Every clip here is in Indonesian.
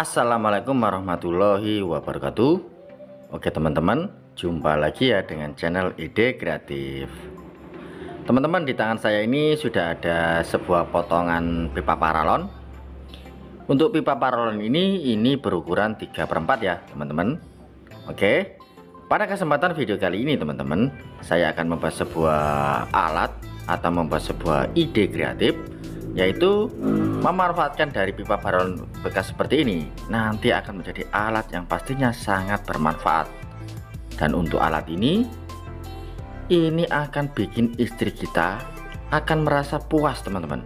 Assalamualaikum warahmatullahi wabarakatuh. Oke teman-teman, jumpa lagi ya dengan channel Ide Kreatif. Teman-teman, di tangan saya ini sudah ada sebuah potongan pipa paralon. Untuk pipa paralon ini berukuran 3/4 ya teman-teman. Oke, pada kesempatan video kali ini teman-teman, saya akan membahas sebuah alat atau membahas sebuah ide kreatif, yaitu memanfaatkan dari pipa paralon bekas seperti ini nanti akan menjadi alat yang pastinya sangat bermanfaat. Dan untuk alat ini akan bikin istri kita akan merasa puas teman-teman,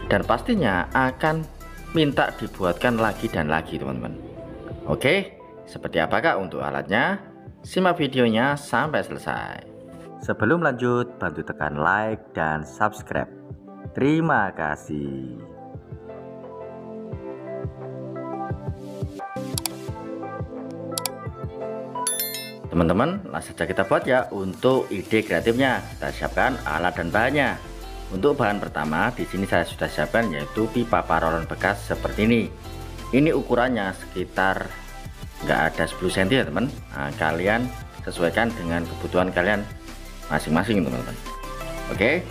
dan pastinya akan minta dibuatkan lagi dan lagi teman-teman. Oke, seperti apakah untuk alatnya? Simak videonya sampai selesai. Sebelum lanjut, bantu tekan like dan subscribe. Terima kasih. Teman-teman, langsung saja kita buat ya. Untuk ide kreatifnya, kita siapkan alat dan bahannya. Untuk bahan pertama, di sini saya sudah siapkan yaitu pipa paralon bekas seperti ini. Ini ukurannya sekitar nggak ada 10 cm ya teman. Nah, kalian sesuaikan dengan kebutuhan kalian masing-masing teman-teman. Oke,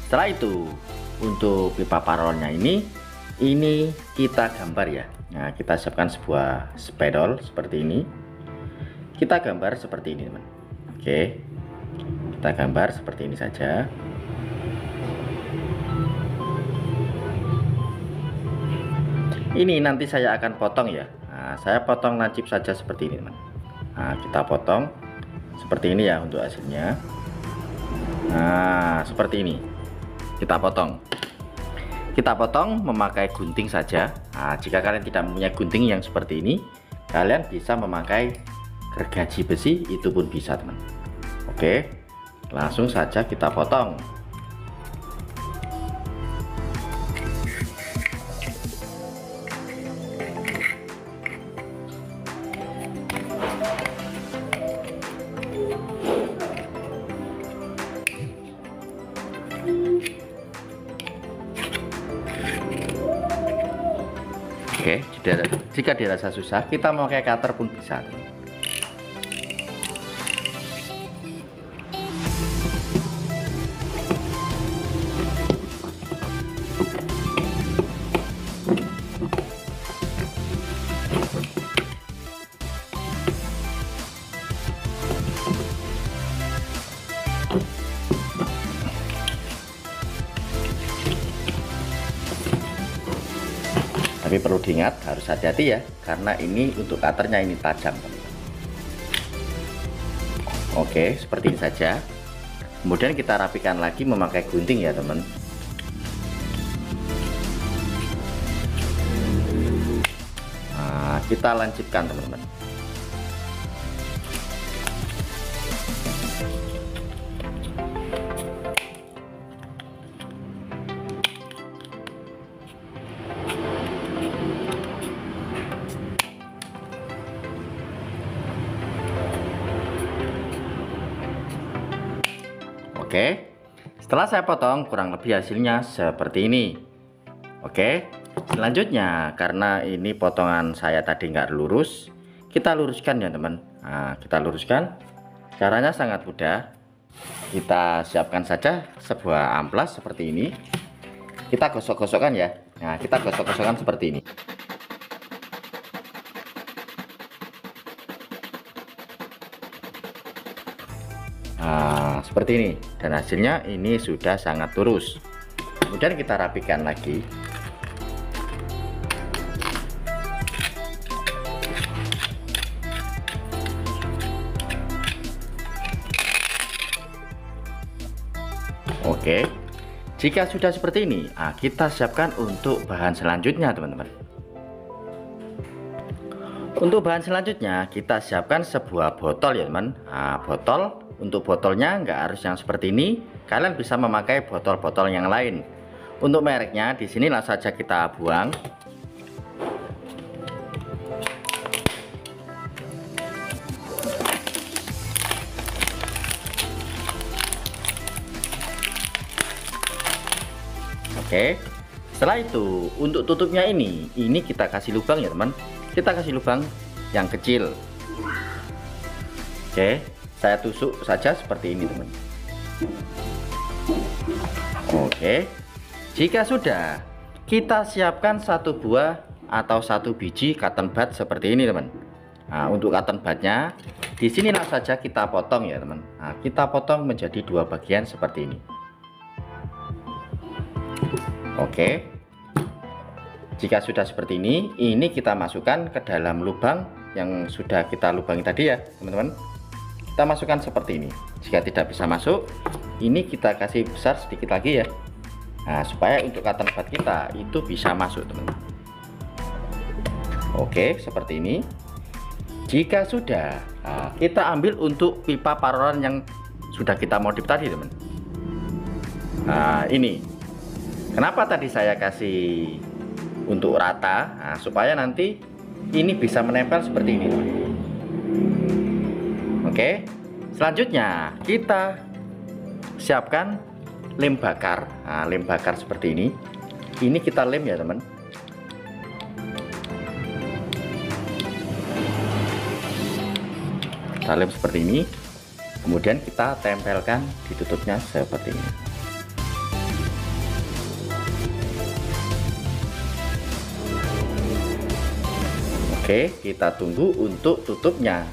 setelah itu untuk pipa paralonnya ini kita gambar ya. Nah, kita siapkan sebuah spidol seperti ini. Kita gambar seperti ini teman. Oke, kita gambar seperti ini saja. Ini nanti saya akan potong ya. Nah, saya potong lancip saja seperti ini teman. Nah, kita potong seperti ini ya untuk hasilnya. Nah, seperti ini kita potong memakai gunting saja. Nah, jika kalian tidak mempunyai gunting yang seperti ini, kalian bisa memakai gergaji besi, itu pun bisa teman. Oke, langsung saja kita potong. Oke, jika dirasa susah, kita memakai cutter pun bisa. Tapi perlu diingat, harus hati-hati ya, karena ini untuk cutternya ini tajam teman-teman. Oke, seperti ini saja. Kemudian kita rapikan lagi memakai gunting ya teman. Nah, kita lancipkan teman-teman. Oke, setelah saya potong kurang lebih hasilnya seperti ini. Oke, selanjutnya karena ini potongan saya tadi nggak lurus, kita luruskan ya teman. Nah, kita luruskan, caranya sangat mudah. Kita siapkan saja sebuah amplas seperti ini. Kita gosok-gosokkan ya. Nah, kita gosok-gosokkan seperti ini. Nah, seperti ini, dan hasilnya ini sudah sangat lurus. Kemudian kita rapikan lagi. Oke, jika sudah seperti ini, kita siapkan untuk bahan selanjutnya teman-teman. Untuk bahan selanjutnya kita siapkan sebuah botol ya teman. Nah, botol. Untuk botolnya nggak harus yang seperti ini, kalian bisa memakai botol-botol yang lain. Untuk mereknya di sini langsung saja kita buang. Oke, setelah itu untuk tutupnya ini kita kasih lubang ya teman. kita kasih lubang yang kecil. Oke, saya tusuk saja seperti ini teman. Oke, jika sudah, kita siapkan satu buah atau satu biji cotton bud seperti ini teman. Nah, untuk cotton budnya di sinilah saja kita potong ya teman. Nah, kita potong menjadi dua bagian seperti ini. Oke, jika sudah seperti ini kita masukkan ke dalam lubang yang sudah kita lubangi tadi ya teman-teman. Kita masukkan seperti ini. Jika tidak bisa masuk, ini kita kasih besar sedikit lagi ya. Nah, supaya untuk cotton bud kita itu bisa masuk teman-teman. Oke, seperti ini. Jika sudah, kita ambil untuk pipa paralon yang sudah kita modif tadi teman. Nah, ini kenapa tadi saya kasih untuk rata, supaya nanti ini bisa menempel seperti ini teman. Oke, selanjutnya kita siapkan lem bakar. Nah, lem bakar seperti ini. Ini kita lem ya teman. Kita lem seperti ini. Kemudian kita tempelkan di tutupnya seperti ini. Oke, kita tunggu untuk tutupnya.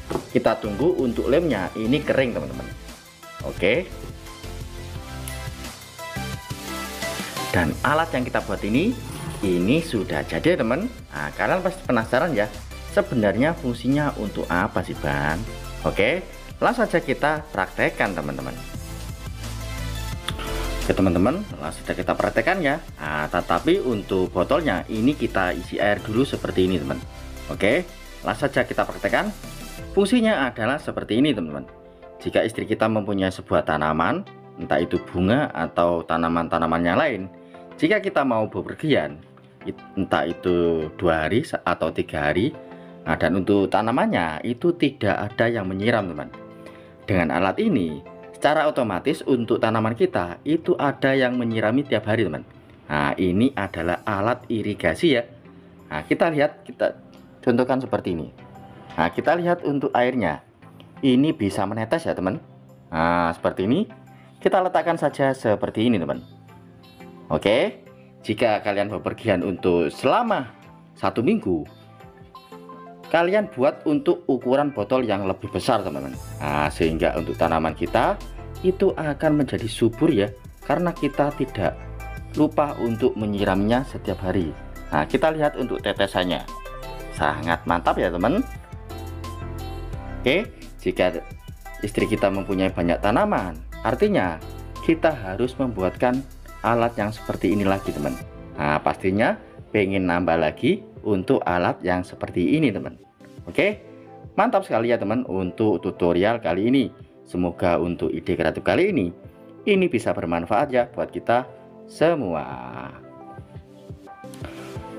Kita tunggu untuk lemnya ini kering teman-teman. Oke. Dan alat yang kita buat ini sudah jadi teman. Nah, kalian pasti penasaran ya, sebenarnya fungsinya untuk apa sih Bang? Oke, langsung saja kita praktekkan teman-teman. Oke teman-teman, langsung saja kita praktekkan ya. Nah, tetapi untuk botolnya ini kita isi air dulu seperti ini teman. Oke, langsung saja kita praktekkan. Fungsinya adalah seperti ini teman-teman. Jika istri kita mempunyai sebuah tanaman, entah itu bunga atau tanaman-tanaman yang lain, jika kita mau bepergian, entah itu 2 hari atau 3 hari, nah, dan untuk tanamannya itu tidak ada yang menyiram teman. Dengan alat ini secara otomatis untuk tanaman kita itu ada yang menyirami tiap hari teman. Nah, ini adalah alat irigasi ya. Nah, kita lihat, kita contohkan seperti ini. Nah, kita lihat untuk airnya ini bisa menetes ya teman. Nah, seperti ini kita letakkan saja seperti ini teman. Oke, jika kalian bepergian untuk selama 1 minggu, kalian buat untuk ukuran botol yang lebih besar teman-teman. Nah, sehingga untuk tanaman kita itu akan menjadi subur ya, karena kita tidak lupa untuk menyiramnya setiap hari. Nah, kita lihat untuk tetesannya sangat mantap ya teman. Oke, jika istri kita mempunyai banyak tanaman, artinya kita harus membuatkan alat yang seperti ini lagi teman. Nah, pastinya pengen nambah lagi untuk alat yang seperti ini teman. Oke, mantap sekali ya teman untuk tutorial kali ini. Semoga untuk ide kreatif kali ini bisa bermanfaat ya buat kita semua.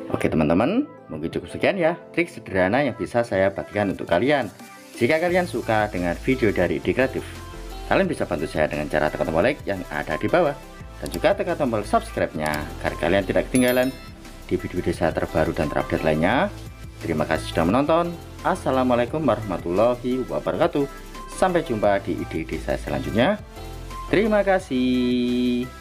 Oke teman-teman, mungkin cukup sekian ya trik sederhana yang bisa saya bagikan untuk kalian. Jika kalian suka dengan video dari ide kreatif, kalian bisa bantu saya dengan cara tekan tombol like yang ada di bawah, dan juga tekan tombol subscribe-nya agar kalian tidak ketinggalan di video-video saya terbaru dan terupdate lainnya. Terima kasih sudah menonton. Assalamualaikum warahmatullahi wabarakatuh. Sampai jumpa di ide-ide saya selanjutnya. Terima kasih.